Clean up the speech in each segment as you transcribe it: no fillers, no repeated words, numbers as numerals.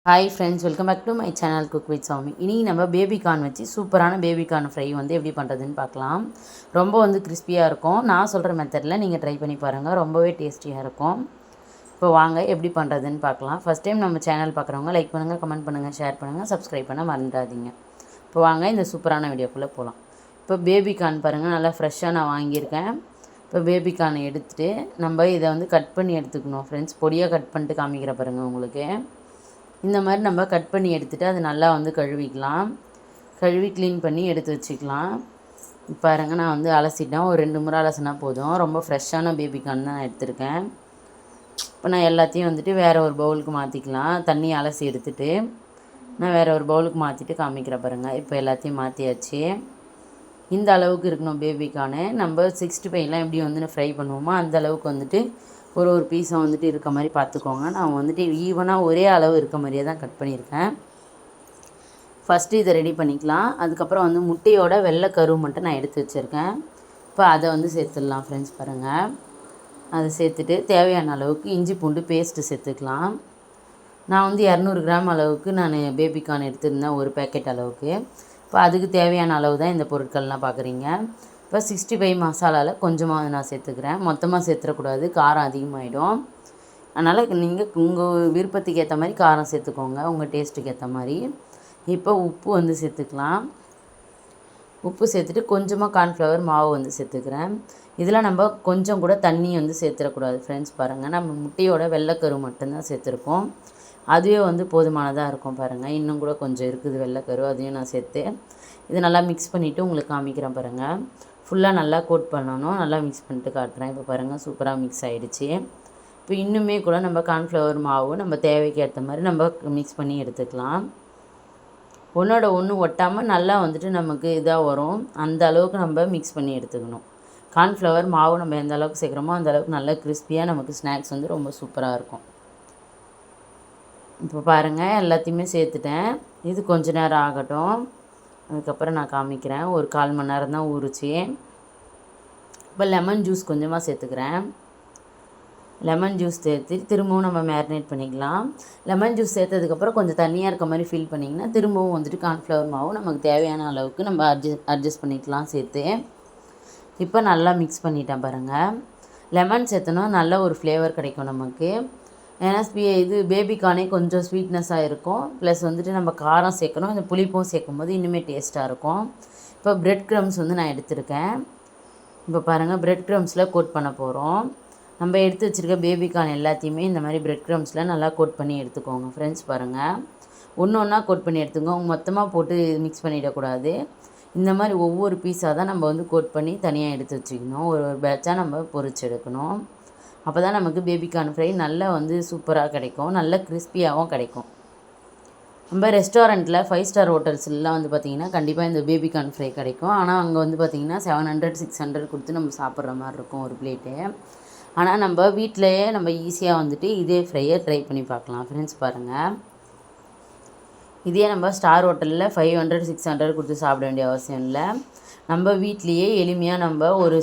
Hi friends, welcome back to my channel cook with Sami. இனி நம்ம baby corn வச்சு சூப்பரான பேபி கார்ன் ஃப்ரை வந்து எப்படி பண்ணுறதுன்னு பார்க்கலாம். ரொம்ப வந்து கிறிஸ்பியாக இருக்கும். நான் சொல்கிற மெத்தடில் நீங்கள் ட்ரை பண்ணி பாருங்கள், ரொம்பவே டேஸ்டியாக இருக்கும். இப்போ வாங்க எப்படி பண்ணுறதுன்னு பார்க்கலாம். ஃபஸ்ட் டைம் நம்ம சேனல் பார்க்குறவங்க லைக் பண்ணுங்கள், கமெண்ட் பண்ணுங்கள், ஷேர் பண்ணுங்கள், சப்ஸ்கிரைப் பண்ண மறந்துடாதீங்க. இப்போ வாங்க இந்த சூப்பரான வீடியோக்குள்ளே போகலாம். இப்போ பேபி கார்ன் பாருங்கள், நல்லா ஃப்ரெஷ்ஷாக நான் வாங்கியிருக்கேன். இப்போ பேபி கார்னை எடுத்துகிட்டு நம்ம இதை வந்து கட் பண்ணி எடுத்துக்கணும் ஃப்ரெண்ட்ஸ். பொடியாக கட் பண்ணிட்டு காமிக்கிற பாருங்கள் உங்களுக்கு. இந்த மாதிரி நம்ம கட் பண்ணி எடுத்துகிட்டு அது நல்லா வந்து கழுவிக்கலாம். கழுவி க்ளீன் பண்ணி எடுத்து வச்சுக்கலாம். பாருங்க, நான் வந்து அலசிட்டேன். ஒரு 2 முறை அலசினா போதும். ரொம்ப ஃப்ரெஷ்ஷான பேபி கார்ன் தான் நான் எடுத்திருக்கேன். இப்போ நான் எல்லாத்தையும் வந்துட்டு வேறு ஒரு பவுலுக்கு மாற்றிக்கலாம். தண்ணி அலசி எடுத்துகிட்டு நான் வேறு ஒரு பவுலுக்கு மாற்றிட்டு காமிக்கிறேன் பாருங்கள். இப்போ எல்லாத்தையும் மாற்றியாச்சு. இந்த அளவுக்கு இருக்கணும் பேபி கார்னு. நம்ம 65லாம் எப்படி வந்து ஃப்ரை பண்ணுவோமோ அந்த அளவுக்கு வந்துட்டு ஒரு பீஸை வந்துட்டு இருக்க மாதிரி பார்த்துக்கோங்க. நான் வந்துட்டு ஈவனாக ஒரே அளவு இருக்க மாதிரியே தான் கட் பண்ணியிருக்கேன். ஃபஸ்ட்டு இதை ரெடி பண்ணிக்கலாம். அதுக்கப்புறம் வந்து முட்டையோட வெள்ளை கரு மட்டும் நான் எடுத்து வச்சுருக்கேன். இப்போ அதை வந்து சேர்த்துடலாம் ஃப்ரெண்ட்ஸ் பாருங்கள். அதை சேர்த்துட்டு தேவையான அளவுக்கு இஞ்சி பூண்டு பேஸ்ட்டு சேர்த்துக்கலாம். நான் வந்து 200 கிராம் அளவுக்கு நான் பேபி கார்ன் எடுத்திருந்தேன், ஒரு பேக்கெட் அளவுக்கு. இப்போ அதுக்கு தேவையான அளவு தான் இந்த பொருட்கள்லாம் பார்க்குறீங்க. இப்போ 65 மசாலாவில் கொஞ்சமாக நான் சேர்த்துக்கிறேன். மொத்தமாக சேர்த்துடக்கூடாது, காரம் அதிகமாகிடும். அதனால் நீங்கள் உங்கள் விருப்பத்துக்கு ஏற்ற மாதிரி காரம் சேர்த்துக்கோங்க, உங்கள் டேஸ்ட்டுக்கு ஏற்ற மாதிரி. இப்போ உப்பு வந்து சேர்த்துக்கலாம். உப்பு சேர்த்துட்டு கொஞ்சமாக கார்ன்ஃப்ளவர் மாவு வந்து சேர்த்துக்கிறேன். இதில் நம்ம கொஞ்சம் கூட தண்ணி வந்து சேர்த்துடக்கூடாது ஃப்ரெண்ட்ஸ் பாருங்கள். நம்ம முட்டையோட வெள்ளைக்கரு மட்டும்தான் சேர்த்துருக்கோம். அதுவே வந்து போதுமானதாக இருக்கும் பாருங்கள். இன்னும் கூட கொஞ்சம் இருக்குது வெள்ளைக்கரு, அதையும் நான் சேர்த்து இதை நல்லா மிக்ஸ் பண்ணிவிட்டு உங்களுக்கு காமிக்கிறேன் பாருங்கள். ஃபுல்லாக நல்லா கோட் பண்ணணும். நல்லா மிக்ஸ் பண்ணிட்டு காட்டுறேன். இப்போ பாருங்கள், சூப்பராக மிக்ஸ் ஆகிடுச்சு. இப்போ இன்னுமே கூட நம்ம கார்ன்ஃப்ளவர் மாவு நம்ம தேவைக்கு ஏற்ற மாதிரி நம்ம மிக்ஸ் பண்ணி எடுத்துக்கலாம். ஒன்றோட ஒன்று ஒட்டாமல் நல்லா வந்துட்டு நமக்கு இதாக வரும். அந்த அளவுக்கு நம்ம மிக்ஸ் பண்ணி எடுத்துக்கணும். கார்ன்ஃப்ளவர் மாவு நம்ம எந்த அளவுக்கு சேர்க்குறோமோ அந்த அளவுக்கு நல்லா கிறிஸ்பியாக நமக்கு ஸ்நாக்ஸ் வந்து ரொம்ப சூப்பராக இருக்கும். இப்போ பாருங்கள், எல்லாத்தையுமே சேர்த்துட்டேன். இது கொஞ்ச நேரம் ஆகட்டும். அதுக்கப்புறம் நான் காமிக்கிறேன். ஒரு 1/4 மணி நேரம் தான் ஊறுச்சு. இப்போ லெமன் ஜூஸ் கொஞ்சமாக சேர்த்துக்கிறேன். லெமன் ஜூஸ் சேர்த்து திரும்பவும் நம்ம மேரினேட் பண்ணிக்கலாம். லெமன் ஜூஸ் சேர்த்ததுக்கப்புறம் கொஞ்சம் தண்ணியாக இருக்க மாதிரி ஃபீல் பண்ணிங்கன்னா திரும்பவும் வந்துட்டு கார்ன்ஃப்ளவர் மாவு நமக்கு தேவையான அளவுக்கு நம்ம அட்ஜஸ்ட் பண்ணிக்கலாம் சேர்த்து. இப்போ நல்லா மிக்ஸ் பண்ணிட்டேன் பாருங்கள். லெமன் சேர்த்தனா நல்ல ஒரு ஃப்ளேவர் கிடைக்கும் நமக்கு. ஏன்னா இது பேபி கார்னே கொஞ்சம் ஸ்வீட்னஸாக இருக்கும். ப்ளஸ் வந்துட்டு நம்ம காரம் சேர்க்கணும், இந்த புளிப்பும் சேர்க்கும் போது இன்னுமே டேஸ்ட்டாக இருக்கும். இப்போ ப்ரெட் க்ரம்ஸ் வந்து நான் எடுத்திருக்கேன். இப்போ பாருங்கள், ப்ரெட் க்ரம்ஸில் கோட் பண்ண போகிறோம். நம்ம எடுத்து வச்சுருக்க பேபி கார்ன் எல்லாத்தையுமே இந்த மாதிரி ப்ரெட் க்ரம்ஸில் நல்லா கோட் பண்ணி எடுத்துக்கோங்க ஃப்ரெண்ட்ஸ் பாருங்கள். ஒன்று ஒன்றா கோட் பண்ணி எடுத்துக்கோங்க. மொத்தமாக போட்டு மிக்ஸ் பண்ணிடக்கூடாது. இந்த மாதிரி ஒவ்வொரு பீஸாக தான் நம்ம வந்து கோட் பண்ணி தனியாக எடுத்து வச்சுக்கணும். ஒரு பேட்சாக நம்ம பொரிச்சு எடுக்கணும். அப்போ தான் நமக்கு பேபி கார்ன் ஃப்ரை நல்லா வந்து சூப்பராக கிடைக்கும், நல்ல கிறிஸ்பியாகவும் கிடைக்கும். நம்ம ரெஸ்டாரண்ட்டில் 5 ஸ்டார் ஹோட்டல்ஸ்லாம் வந்து பார்த்திங்கன்னா கண்டிப்பாக இந்த பேபி கார்ன் ஃப்ரை கிடைக்கும். ஆனால் அங்கே வந்து பார்த்திங்கன்னா 700 600 கொடுத்து நம்ம சாப்பிட்ற மாதிரி இருக்கும் ஒரு பிளேட்டு. ஆனால் நம்ம வீட்டிலையே நம்ம ஈஸியாக வந்துட்டு இதே ஃப்ரையை ட்ரை பண்ணி பார்க்கலாம் ஃப்ரெண்ட்ஸ் பாருங்கள். இதே நம்ம ஸ்டார் ஹோட்டலில் 500 600 கொடுத்து சாப்பிட வேண்டிய அவசியம் இல்லை. நம்ம வீட்லேயே எளிமையாக நம்ம ஒரு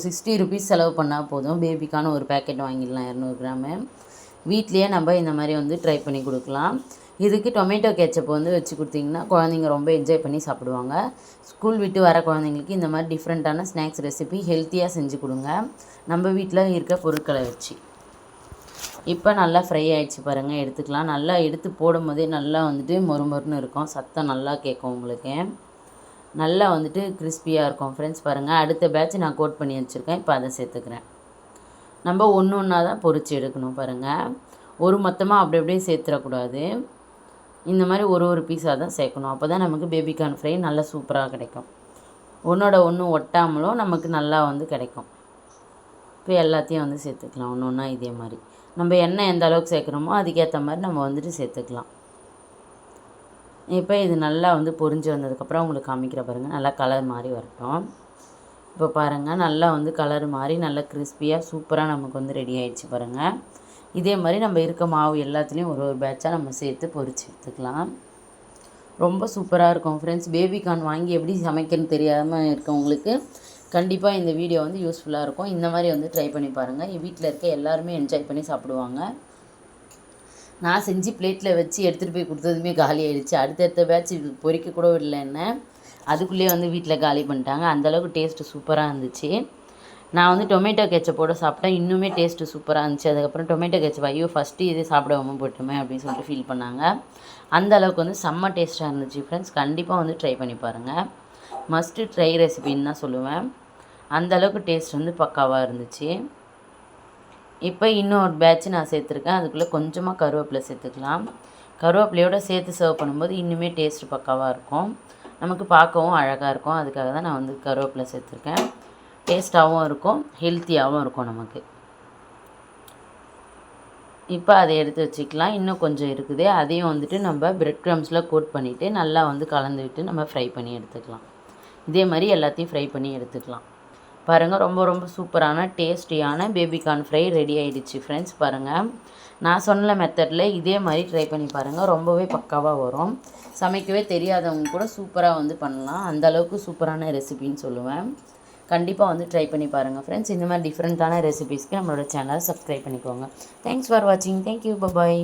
60 ருபீஸ் செலவு பண்ணால் போதும். பேபிக்கான ஒரு பேக்கெட் வாங்கிடலாம் 200 கிராமு. வீட்லேயே நம்ம இந்த மாதிரி வந்து ட்ரை பண்ணி கொடுக்கலாம். இதுக்கு டொமேட்டோ கேச்சப் வந்து வச்சு கொடுத்திங்கன்னா குழந்தைங்க ரொம்ப என்ஜாய் பண்ணி சாப்பிடுவாங்க. ஸ்கூல் விட்டு வர குழந்தைங்களுக்கு இந்த மாதிரி டிஃப்ரெண்ட்டான ஸ்நாக்ஸ் ரெசிபி ஹெல்த்தியாக செஞ்சு கொடுங்க, நம்ம வீட்டில் இருக்க பொருட்களை வச்சு. இப்போ நல்லா ஃப்ரை ஆகிடுச்சு பாருங்கள், எடுத்துக்கலாம். நல்லா எடுத்து போடும் போதே நல்லா வந்துட்டு மொறுமொறுன்னு இருக்கும், சத்தம் நல்லா கேட்கும் உங்களுக்கு. நல்லா வந்துட்டு கிறிஸ்பியாக இருக்கும் ஃப்ரெண்ட்ஸ் பாருங்கள். அடுத்த பேட்ச் நான் கோட் பண்ணி வச்சுருக்கேன். இப்போ அதை சேர்த்துக்கிறேன். நம்ம ஒன்று ஒன்றா தான் பொரித்து எடுக்கணும் பாருங்கள். ஒரு மொத்தமாக அப்படி அப்படியே சேர்த்துடக்கூடாது. இந்த மாதிரி ஒரு பீஸாக தான் சேர்க்கணும். அப்போ தான் நமக்கு பேபி கார்ன் ஃப்ரை நல்லா சூப்பராக கிடைக்கும். ஒன்றோட ஒன்று ஒட்டாமலும் நமக்கு நல்லா வந்து கிடைக்கும். இப்போ எல்லாத்தையும் வந்து சேர்த்துக்கலாம் ஒன்று ஒன்றா இதே மாதிரி. நம்ம எண்ணெய் எந்த அளவுக்கு சேர்க்குறோமோ அதுக்கேற்ற மாதிரி நம்ம வந்துட்டு சேர்த்துக்கலாம். இப்போ இது நல்லா வந்து பொரிஞ்சு வந்ததுக்கப்புறம் உங்களுக்கு காமிக்கிற பாருங்கள், நல்லா கலர் மாதிரி வரட்டும். இப்போ பாருங்கள், நல்லா வந்து கலர் மாதிரி நல்லா கிறிஸ்பியாக சூப்பராக நமக்கு வந்து ரெடி ஆகிடுச்சு பாருங்கள். இதே மாதிரி நம்ம இருக்க மாவு எல்லாத்துலேயும் ஒரு பேட்சாக நம்ம சேர்த்து பொரிச்சு எடுத்துக்கலாம். ரொம்ப சூப்பராக இருக்கும் ஃப்ரெண்ட்ஸ். பேபி கார்ன் வாங்கி எப்படி சமைக்கணும்னு தெரியாமல் இருக்கவங்களுக்கு கண்டிப்பாக இந்த வீடியோ வந்து யூஸ்ஃபுல்லாக இருக்கும். இந்த மாதிரி வந்து ட்ரை பண்ணி பாருங்கள். வீட்டில் இருக்க எல்லாருமே என்ஜாய் பண்ணி சாப்பிடுவாங்க. நான் செஞ்சு பிளேட்டில் வச்சு எடுத்துகிட்டு போய் கொடுத்ததுமே காலி ஆகிடுச்சு. அடுத்தடுத்த பேட்ச் பொரிக்க கூட இல்லை என்ன, அதுக்குள்ளேயே வந்து வீட்டில் காலி பண்ணிட்டாங்க. அந்தளவுக்கு டேஸ்ட்டு சூப்பராக இருந்துச்சு. நான் வந்து டொமேட்டோ கெச்சப்போடு சாப்பிட்டேன், இன்னுமே டேஸ்ட்டு சூப்பராக இருந்துச்சு. அதுக்கப்புறம் டொமேட்டோ கெச்சப் ஐயோ ஃபஸ்ட்டு இதே சாப்பிடாம போட்டுமே அப்படின்னு சொல்லிட்டு ஃபீல் பண்ணாங்க. அந்த அளவுக்கு வந்து செம்ம டேஸ்ட்டாக இருந்துச்சு ஃப்ரெண்ட்ஸ். கண்டிப்பாக வந்து ட்ரை பண்ணி பாருங்கள். மஸ்ட்டு ட்ரை ரெசிபின்னு தான் சொல்லுவேன். அந்தளவுக்கு டேஸ்ட் வந்து பக்காவாக இருந்துச்சு. இப்போ இன்னொரு பேட்ச் நான் சேர்த்துருக்கேன். அதுக்குள்ளே கொஞ்சமாக கருவேப்பிலை சேர்த்துக்கலாம். கருவேப்பிலையோடு சேர்த்து சர்வ் பண்ணும்போது இன்னுமே டேஸ்ட்டு பக்காவாக இருக்கும், நமக்கு பார்க்கவும் அழகாக இருக்கும். அதுக்காக தான் நான் வந்து கருவேப்பிலை சேர்த்துருக்கேன். டேஸ்ட்டாகவும் இருக்கும், ஹெல்த்தியாகவும் இருக்கும் நமக்கு. இப்போ அதை எடுத்து வச்சுக்கலாம். இன்னும் கொஞ்சம் இருக்குது, அதையும் வந்துட்டு நம்ம பிரெட் க்ரம்ஸில் கோட் பண்ணிவிட்டு நல்லா வந்து கலந்து விட்டு நம்ம ஃப்ரை பண்ணி எடுத்துக்கலாம். இதே மாதிரி எல்லாத்தையும் ஃப்ரை பண்ணி எடுத்துக்கலாம். பாருங்கள், ரொம்ப ரொம்ப சூப்பரான டேஸ்டியான பேபிகார்ன் ஃப்ரை ரெடி ஆகிடுச்சு ஃப்ரெண்ட்ஸ். பாருங்கள், நான் சொன்ன மெத்தடில் இதே மாதிரி ட்ரை பண்ணி பாருங்கள், ரொம்பவே பக்காவாக வரும். சமைக்கவே தெரியாதவங்க கூட சூப்பராக வந்து பண்ணலாம். அந்தளவுக்கு சூப்பரான ரெசிபின்னு சொல்லுவேன். கண்டிப்பாக வந்து ட்ரை பண்ணி பாருங்கள் ஃப்ரெண்ட்ஸ். இந்த மாதிரி டிஃப்ரெண்ட்டான ரெசிபீஸ்க்கு நம்மளோட சேனலை சப்ஸ்கிரைப் பண்ணிக்கோங்க. தேங்க்ஸ் ஃபார் வாட்சிங். தேங்க்யூ. பாய்.